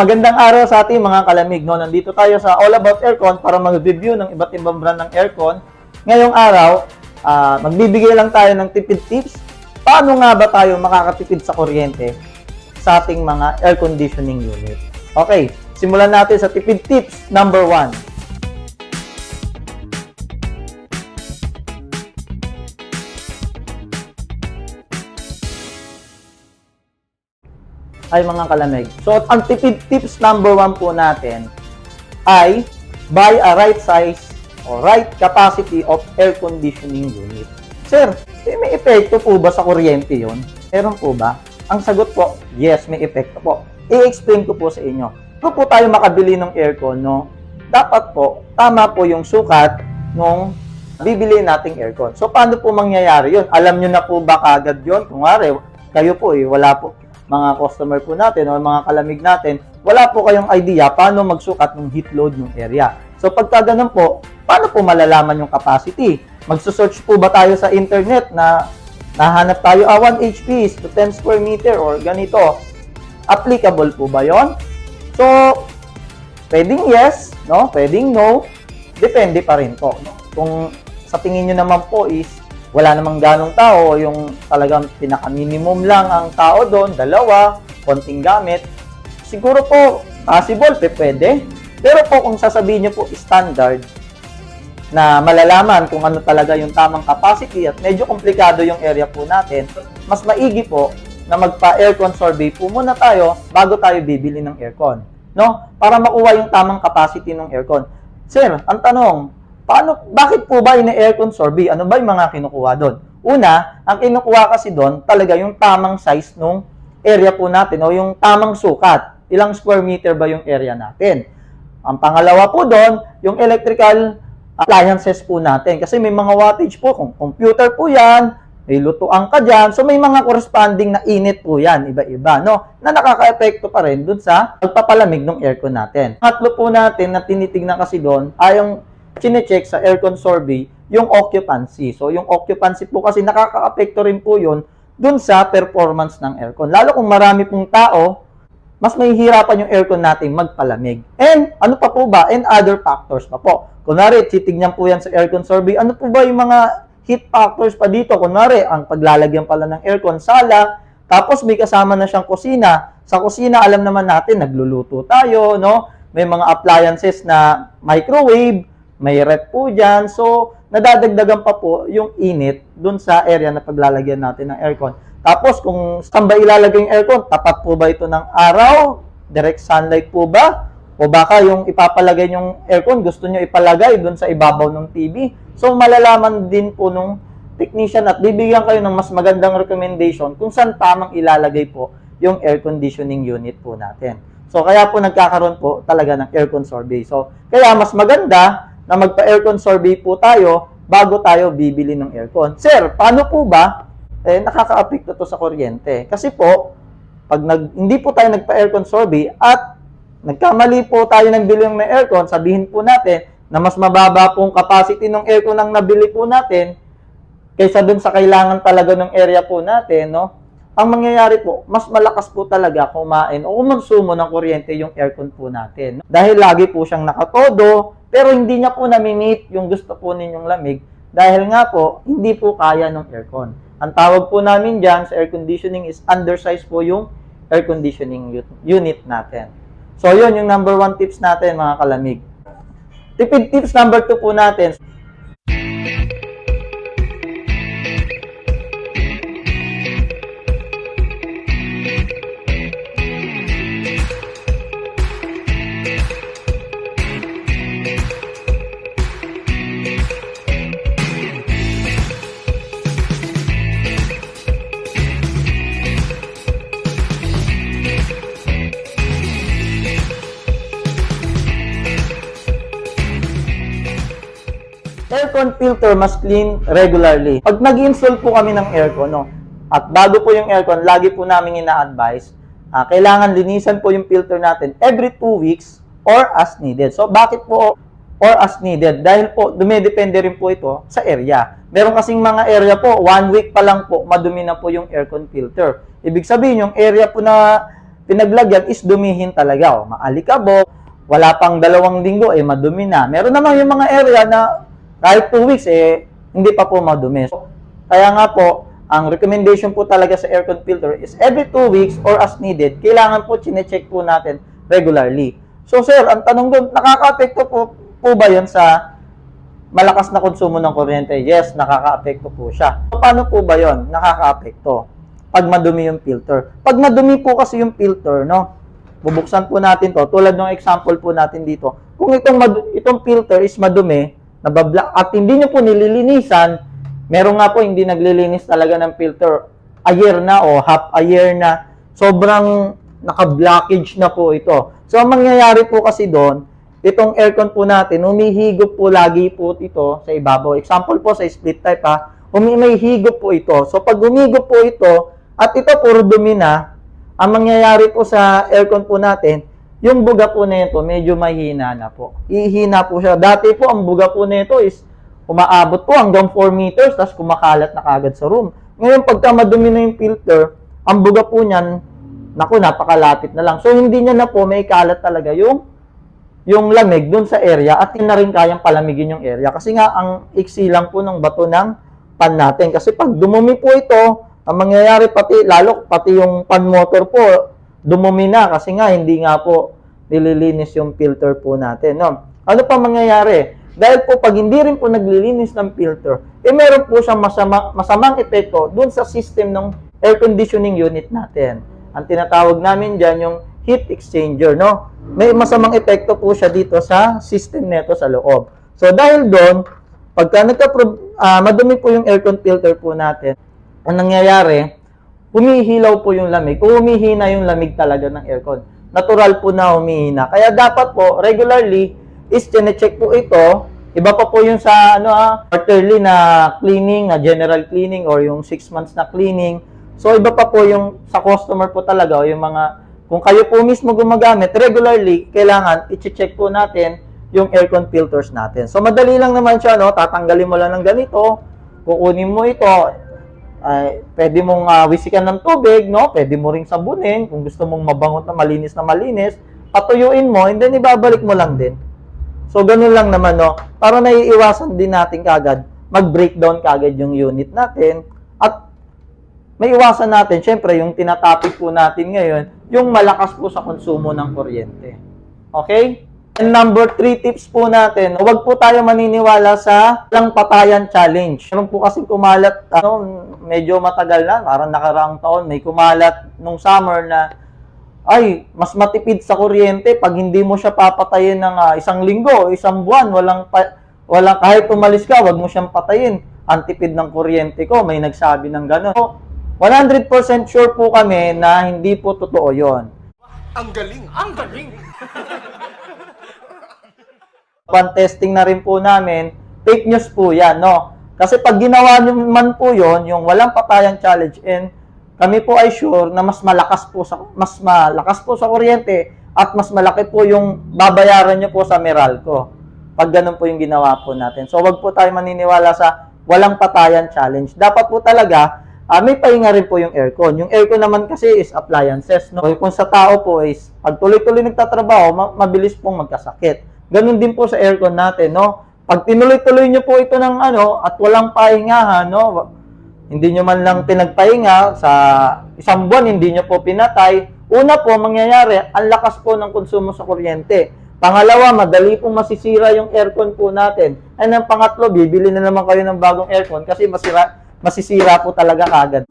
Magandang araw sa ating mga kalamig. No? Nandito tayo sa All About Aircon para mag-review ng iba't ibang brand ng aircon. Ngayong araw, magbibigay lang tayo ng tipid tips. Paano nga ba tayo makakatipid sa kuryente sa ating mga air conditioning unit? Okay, simulan natin sa tipid tips number 1. Ay mga kalamig. So, ang tipid tips number 1 po natin ay buy a right size or right capacity of air conditioning unit. Sir, may epekto po ba sa kuryente yun? Meron po ba? Ang sagot po, yes, may epekto po. I-explain ko po sa inyo. Kung po tayo makabili ng aircon, no? Dapat po, tama po yung sukat nung bibili nating aircon. So, paano po mangyayari yun? Alam nyo na po ba kagad yun? Kung nga kayo po wala po mga customer po natin o mga kalamig natin, wala po kayong idea paano magsukat ng heat load ng area. So pagka ganun po, paano po malalaman yung capacity? Magsusearch po ba tayo sa internet na nahanap tayo 1 HP to 10 square meter or ganito? Applicable po ba yon? So, pwedeng yes, no? Pwedeng no. Depende pa rin po. Kung sa tingin nyo naman po is wala namang ganong tao, yung talagang pinaka-minimum lang ang tao doon, 2, konting gamit, siguro po, possible, pwede. Pero po, kung sasabihin nyo po standard, na malalaman kung ano talaga yung tamang capacity at medyo komplikado yung area po natin, mas maigi po na magpa-aircon survey po muna tayo bago tayo bibili ng aircon. No? Para makuha yung tamang capacity ng aircon. Sir, ang tanong, bakit po ba ina-aircon survey? Ano ba yung mga kinukuha doon? Una, ang kinukuha kasi doon, talaga yung tamang size nung area po natin o yung tamang sukat. Ilang square meter ba yung area natin? Ang pangalawa po doon, yung electrical appliances po natin. Kasi may mga wattage po, kung computer po yan, may lutuan ka dyan. So may mga corresponding na init po yan, iba-iba, no? Na nakaka-epekto pa rin doon sa pagpapalamig ng aircon natin. Pangatlo po natin na tinitignan kasi doon ay yung chine-check sa aircon survey yung occupancy. So, yung occupancy po kasi nakaka-apekto rin po yun dun sa performance ng aircon. Lalo kung marami pong tao, mas mahihirapan yung aircon natin magpalamig. And, ano pa po ba? And other factors pa po. Kunwari, titignan po yan sa aircon survey. Ano po ba yung mga heat factors pa dito? Kunwari, ang paglalagyan pala ng aircon, sala, tapos may kasama na siyang kusina. Sa kusina, alam naman natin, nagluluto tayo, no? May mga appliances na microwave, may ref po dyan. So, nadadagdagan pa po yung init dun sa area na paglalagyan natin ng aircon. Tapos, kung saan ba ilalagay yung aircon, tapat po ba ito ng araw? Direct sunlight po ba? O baka yung ipapalagay yung aircon, gusto nyo ipalagay dun sa ibabaw ng TV. So, malalaman din po nung technician at bibigyan kayo ng mas magandang recommendation kung saan tamang ilalagay po yung air conditioning unit po natin. So, kaya po nagkakaroon po talaga ng aircon survey. So, kaya mas maganda na magpa-aircon survey po tayo bago tayo bibili ng aircon. Sir, paano po ba nakaka-apekto to sa kuryente? Kasi po, pag hindi po tayo nagpa-aircon survey at nagkamali po tayo ng bilhin ng aircon, sabihin po natin na mas mababa pong capacity ng aircon ang nabili po natin kaysa dun sa kailangan talaga ng area po natin, no? Ang mangyayari po, mas malakas po talaga kumain o kumonsumo ng kuryente yung aircon po natin. Dahil lagi po siyang nakatodo, pero hindi niya po nami-meet yung gusto po ninyong lamig dahil nga po, hindi po kaya ng aircon. Ang tawag po namin dyan sa air conditioning is undersize po yung air conditioning unit natin. So, yun yung number 1 tips natin mga kalamig. Tipid tips number 2 po natin. Aircon filter must clean regularly. Pag nag-install po kami ng aircon, no, at bago po yung aircon, lagi po namin ina-advise, kailangan linisan po yung filter natin every 2 weeks or as needed. So, bakit po or as needed? Dahil po, dumidepende rin po ito sa area. Meron kasing mga area po, 1 week pa lang po, madumi na po yung aircon filter. Ibig sabihin, yung area po na pinaglagyan is dumihin talaga. Maalikabok, wala pang 2 linggo, madumi na. Meron naman yung mga area na kahit 2 weeks, hindi pa po madumi. So, kaya nga po, ang recommendation po talaga sa aircon filter is every 2 weeks or as needed, kailangan po chinecheck po natin regularly. So sir, ang tanong doon, nakaka-apekto po ba yan sa malakas na konsumo ng kuryente? Yes, nakaka-apekto po siya. So, paano po ba yon nakaka-apekto? Pag madumi yung filter. Pag madumi po kasi yung filter, no, bubuksan po natin to, tulad ng example po natin dito. Kung itong filter is madumi, at hindi nyo po nililinisan, meron nga po hindi naglilinis talaga ng filter a year na o half a year na, sobrang naka-blockage na po ito. So, ang mangyayari po kasi doon, itong aircon po natin, humihigop po lagi po ito sa ibabaw. Example po sa split type may higop po ito. So, pag humigop po ito, at ito puro dumi na, ang mangyayari po sa aircon po natin, yung buga po nito medyo mahina na po. Ihina po siya. Dati po, ang buga po nito is umaabot po hanggang 4 meters, tapos kumakalat na kagad sa room. Ngayon, pagka madumi na yung filter, ang buga po niyan, naku, napakalapit na lang. So, hindi niya na po may kalat talaga yung lamig dun sa area at hindi na rin kayang palamigin yung area. Kasi nga, ang iksi lang po ng bato ng pan natin. Kasi pag dumumi po ito, ang mangyayari pati yung pan motor po, dumumi na kasi nga hindi nga po nililinis yung filter po natin. No? Ano pa mangyayari? Dahil po pag hindi rin po naglilinis ng filter, meron po siyang masamang epekto dun sa system ng air conditioning unit natin. Ang tinatawag namin dyan yung heat exchanger, no? May masamang epekto po siya dito sa system neto sa loob. So dahil doon, pagka madumi po yung aircon filter po natin, ang nangyayari, humihilaw po yung lamig o humihina yung lamig talaga ng aircon. Natural po na humihina. Kaya dapat po, regularly, is check po ito. Iba pa po yung sa quarterly na cleaning, na general cleaning or yung 6 months na cleaning. So iba pa po yung sa customer po talaga o yung mga, kung kayo po mismo gumagamit, regularly, kailangan i-check po natin yung aircon filters natin. So madali lang naman siya, no? Tatanggalin mo lang ng ganito, kukunin mo ito, pwede mong wisikan ng tubig, no? Pwede mo ring sabunin kung gusto mong mabangot na malinis, patuyuin mo, and then ibabalik mo lang din. So, ganun lang naman, no? Para naiiwasan din natin kagad, mag-breakdown kagad yung unit natin, at may iwasan natin, syempre, yung tinatopic po natin ngayon, yung malakas po sa konsumo ng kuryente. Okay? And number 3 tips po natin, huwag po tayo maniniwala sa walang patayan challenge. Meron po kasing kumalat, medyo matagal na, parang nakaraang taon, may kumalat nung summer na, mas matipid sa kuryente pag hindi mo siya papatayin ng 1 linggo, 1 buwan, walang kahit umalis ka, wag mo siyang patayin. Ang tipid ng kuryente ko, may nagsabi ng gano'n. So, 100% sure po kami na hindi po totoo yon. Ang galing! Ang galing! Pan-testing na rin po namin, fake news po yan, no? Kasi pag ginawa nyo man po yon, yung walang patayang challenge, and kami po ay sure na mas malakas po sa kuryente at mas malaki po yung babayaran nyo po sa Meralco. Pag ganun po yung ginawa po natin. So, wag po tayo maniniwala sa walang patayan challenge. Dapat po talaga, may pahinga rin po yung aircon. Yung aircon naman kasi is appliances, no? Kung sa tao po is, pag tuloy-tuloy nagtatrabaho, mabilis pong magkasakit. Ganun din po sa aircon natin, no? Pag tinuloy-tuloy nyo po ito ng at walang pahingahan, no? Hindi nyo man lang pinagpahinga sa 1 buwan, hindi nyo po pinatay. Una po, mangyayari, ang lakas po ng konsumo sa kuryente. Pangalawa, madali pong masisira yung aircon po natin. And ang pangatlo, bibili na naman kayo ng bagong aircon kasi masisira po talaga agad.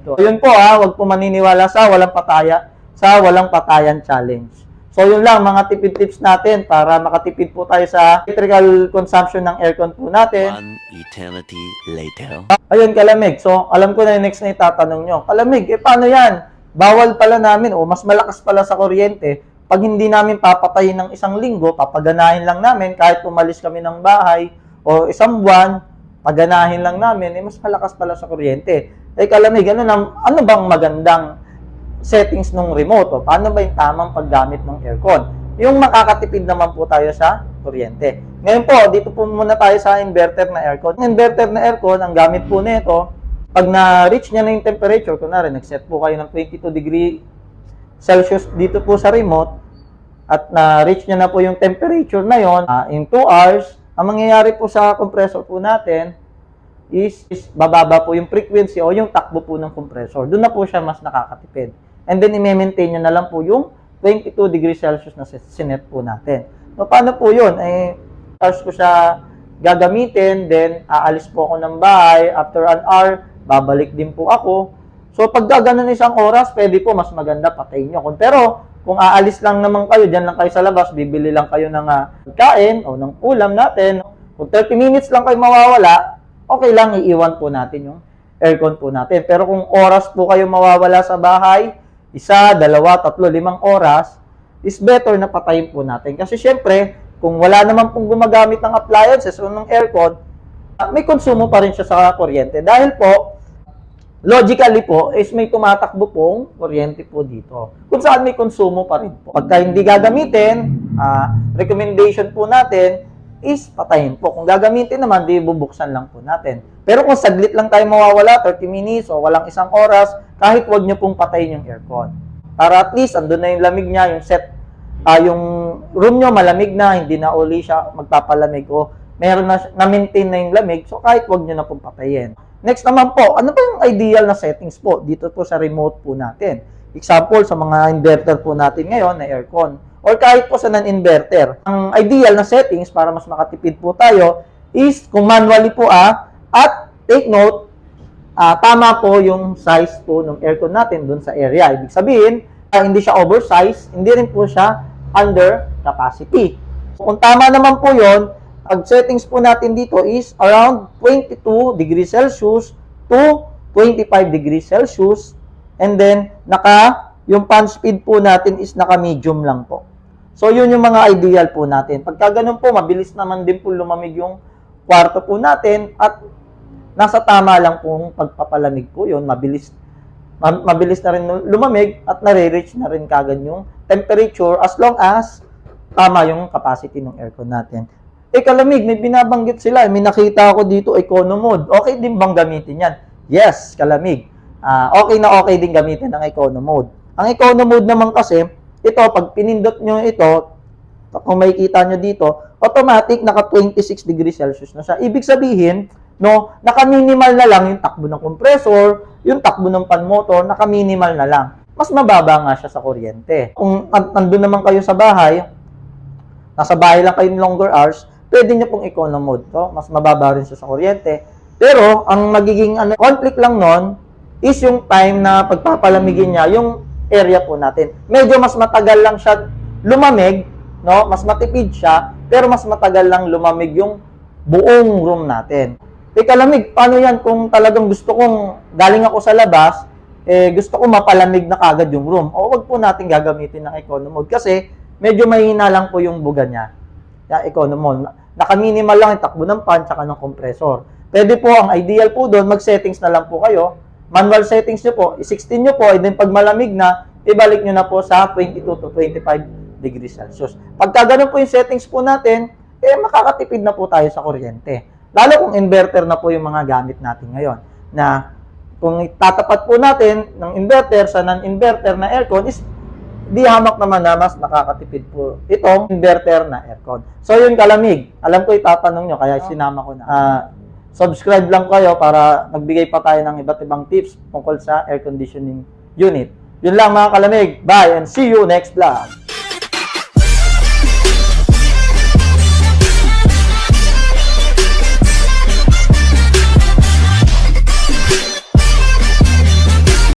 So, yun po wag po maniniwala sa walang patayan challenge. So, yun lang mga tipid tips natin para makatipid po tayo sa electrical consumption ng aircon po natin. One eternity later. Ayun, Kalamig. So, alam ko na yung next na itatanong nyo. Kalamig, paano yan? Bawal pala namin o mas malakas pala sa kuryente. Pag hindi namin papatayin ng 1 linggo, papaganahin lang namin kahit umalis kami ng bahay o 1 buwan, paganahin lang namin, mas malakas pala sa kuryente. Kalamig, ano bang magandang settings ng remote o paano ba yung tamang paggamit ng aircon? Yung makakatipid naman po tayo sa kuryente. Ngayon po, dito po muna tayo sa inverter na aircon. Yung inverter na aircon, ang gamit po nito, Pag na-reach niya na yung temperature, kunwari, nag-set po kayo ng 22 degree Celsius dito po sa remote, at na-reach niya na po yung temperature na yon, in 2 hours, ang mangyayari po sa compressor po natin is bababa po yung frequency o yung takbo po ng compressor. Doon na po siya mas nakakatipid. And then, i-maintain niya na lang po yung 22 degrees Celsius na sinet po natin. So, paano po yun? Hours ko siya gagamitin, then aalis po ako ng bahay. After an hour, babalik din po ako. So, pag gaganon isang oras, pwede po mas maganda patayin nyo. Pero, kung aalis lang naman kayo, dyan lang kayo sa labas, bibili lang kayo ng pagkain o ng ulam natin. Kung 30 minutes lang kayo mawawala, okay lang, iiwan po natin yung aircon po natin. Pero kung oras po kayo mawawala sa bahay, 1, 2, 3, 5 oras, is better na patayin po natin. Kasi syempre, kung wala naman pong gumagamit ng appliances o ng aircon, may konsumo pa rin siya sa kuryente. Dahil po, logically po, is may tumatakbo pong kuryente po dito. Kung saan may konsumo pa rin po. Pagka hindi gagamitin, recommendation po natin is patayin po. Kung gagamitin naman, di bubuksan lang po natin. Pero kung saglit lang tayo mawawala, 30 minutes o walang isang oras, kahit wag nyo pong patayin yung aircon. Para at least, andun na yung lamig niya, yung yung room nyo malamig na, hindi na uli siya magpapalamig o meron na maintain na yung lamig, so kahit wag nyo na pong patayin. Next naman po, ano ba yung ideal na settings po dito po sa remote po natin? Example, sa mga inverter po natin ngayon na aircon or kahit po sa non-inverter. Ang ideal na settings para mas makatipid po tayo is kung manually po at take note, tama po yung size po ng aircon natin dun sa area. Ibig sabihin, hindi siya oversized, hindi rin po siya under capacity. So, kung tama naman po yun, ang settings po natin dito is around 22 degrees Celsius to 25 degrees Celsius. And then, yung fan speed po natin is naka-medium lang po. So, yun yung mga ideal po natin. Pagka ganun po, mabilis naman din po lumamig yung kwarto po natin at nasa tama lang pong pagpapalamig po yun. Mabilis na rin lumamig at nare-reach na rin kagad yung temperature as long as tama yung capacity ng aircon natin. Kalamig, may binabanggit sila. May nakita ako dito, econo mode. Okay din bang gamitin yan? Yes, kalamig. Okay din gamitin ang econo mode. Ang econo mode naman kasi, ito, pag pinindot nyo ito, kung makikita nyo dito, automatic naka 26 degrees Celsius na siya. Ibig sabihin, naka-minimal na lang yung takbo ng compressor, yung takbo ng fan motor, naka-minimal na lang. Mas mababa nga siya sa kuryente. Kung nandun naman kayo sa bahay, nasa bahay lang kayo ng longer hours, pwede nyo pong econo mode. So, mas mababa rin siya sa kuryente. Pero, ang magiging conflict lang nun is yung time na pagpapalamigin niya, yung area po natin. Medyo mas matagal lang siya lumamig, mas matipid siya, pero mas matagal lang lumamig yung buong room natin. Kalamig, paano yan kung talagang gusto kong galing ako sa labas, gusto ko mapalamig na kagad yung room? O wag po natin gagamitin ng econo mode kasi medyo mahina lang po yung buga niya. Econo mode. Naka-minimal lang yung takbo ng fan tsaka ng compressor. Pwede po, ang ideal po doon, mag-settings na lang po kayo. Manual settings nyo po, i-16 nyo po, and then pag malamig na, ibalik nyo na po sa 22 to 25 degrees Celsius. Pagka ganun po yung settings po natin, makakatipid na po tayo sa kuryente. Lalo kung inverter na po yung mga gamit natin ngayon. Na kung tatapat po natin ng inverter sa non-inverter na aircon is di hamak naman na mas nakakatipid po itong inverter na aircon. So yun kalamig. Alam ko itatanong nyo kaya sinama ko na. Subscribe lang kayo para magbigay pa tayo ng iba't ibang tips tungkol sa air conditioning unit. Yun lang mga kalamig. Bye and see you next vlog.